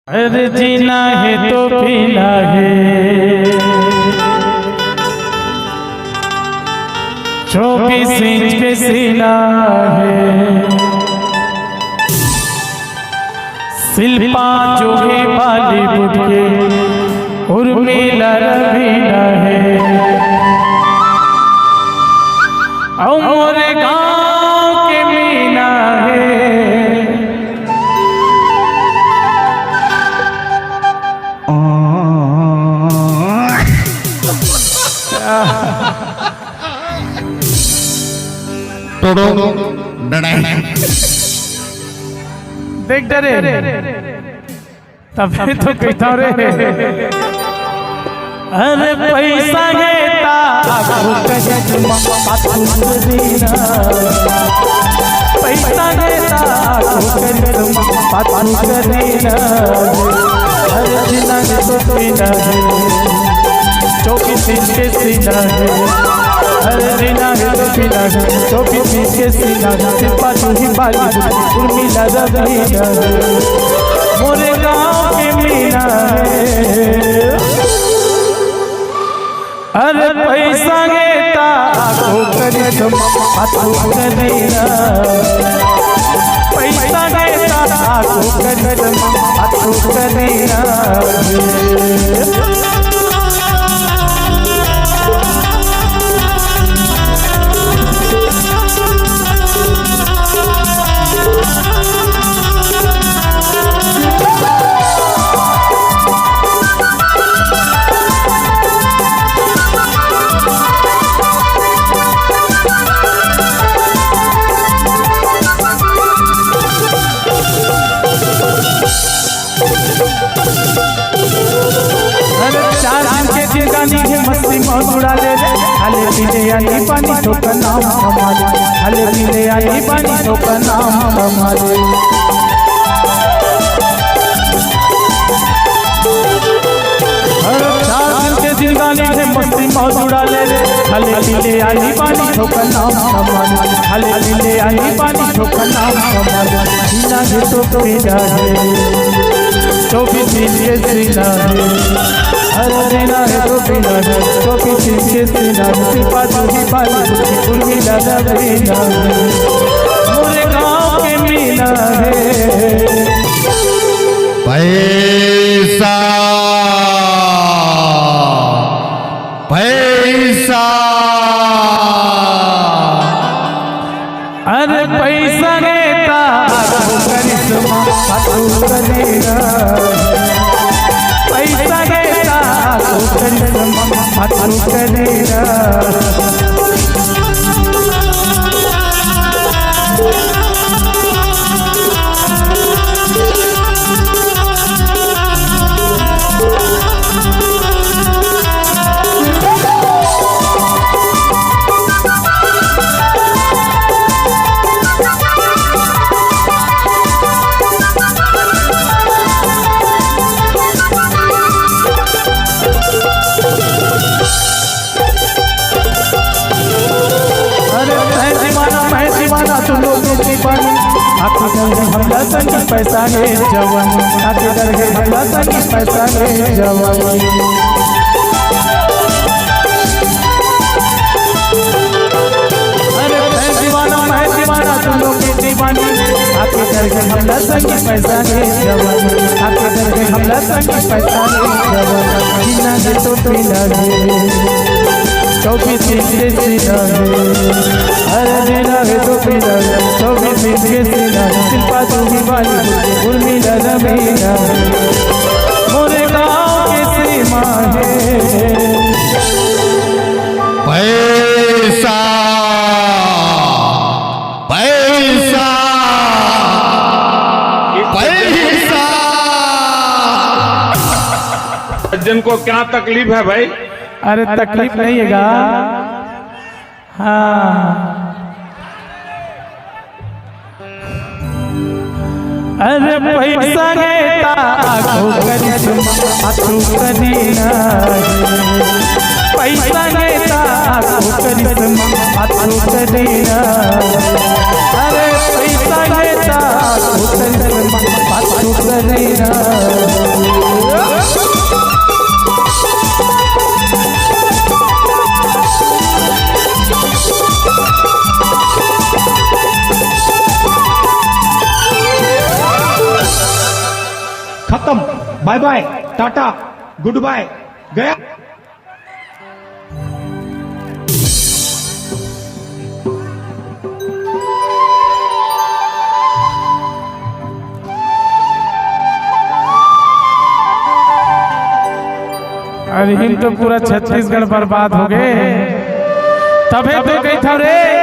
अरे जीना है तो पीना है, 24 इंच के सीना है। शिल्पा जो है बॉलीवुड के उर्मिला रवीना है। और गाँव के मीना है। देख डरे तब तो कहता रे, अरे पैसा गेता पैसा गेता अरे जीना है तो पीना है, 24 इंच के सीना है। अरे जीना है तो पीना है, 24 इंच के सीना है। शिल्पा जो ही बॉलीवुड उर्मिला रवीना है। मोरे गाँव के मीना है। अरे पैसा गेता पैसा गेता मस्ती मौज उड़ा ले, हले पीले आई पानी ठोका नाम हमारे, हले पीले आई पानी ठोका नाम हमारे। जिंदगानी है मस्ती मौज उड़ा ले, हले पीले आई पानी ठोका नाम हमारे, हले पीले आई पानी ठोका नाम हमारे। जीना है तो पीना है, 24 इंच के सीना है। अरे जीना है तो पीना है, 24 इंच के सीना है। शिल्पा जो ही बॉलीवुड उर्मिला रवीना है। मोरे गाँव के मीना है। पैसा पैसा अरे पैसा गेता करिश्मा करेगा, पैसा गेता करिश्मा करेगा। आखिर हमला संगी पैसा है जवान, आखिर हमला संगी पैसा है जवान। अरे मैं दीवाना तुम लोग की दीवानी, आखिर हमला संगी पैसा है जवान, आखिर हमला संगी पैसा है जवान। जीना है तो पीना है, 24 इंच के सीना है। अरे जीना है तो पीना है, 24 इंच के सीना है। शिल्पा जो ही बॉलीवुड उर्मिला रवीना है। मोरे गाँव के सीमा है। पैसा पैसा पैसा। सज्जन को क्या तकलीफ है भाई? अरे तकलीफ नहीं है गा, हाँ। अरे पैसा गेता करिश्मा करेगा, पैसा गेता करिश्मा करेगा। अरे पैसा गेता करिश्मा करेगा। Bye bye, tata, good bye, गया। अरे हिम तो पूरा छत्तीसगढ़ बर्बाद हो गए। तबे तो कही था रे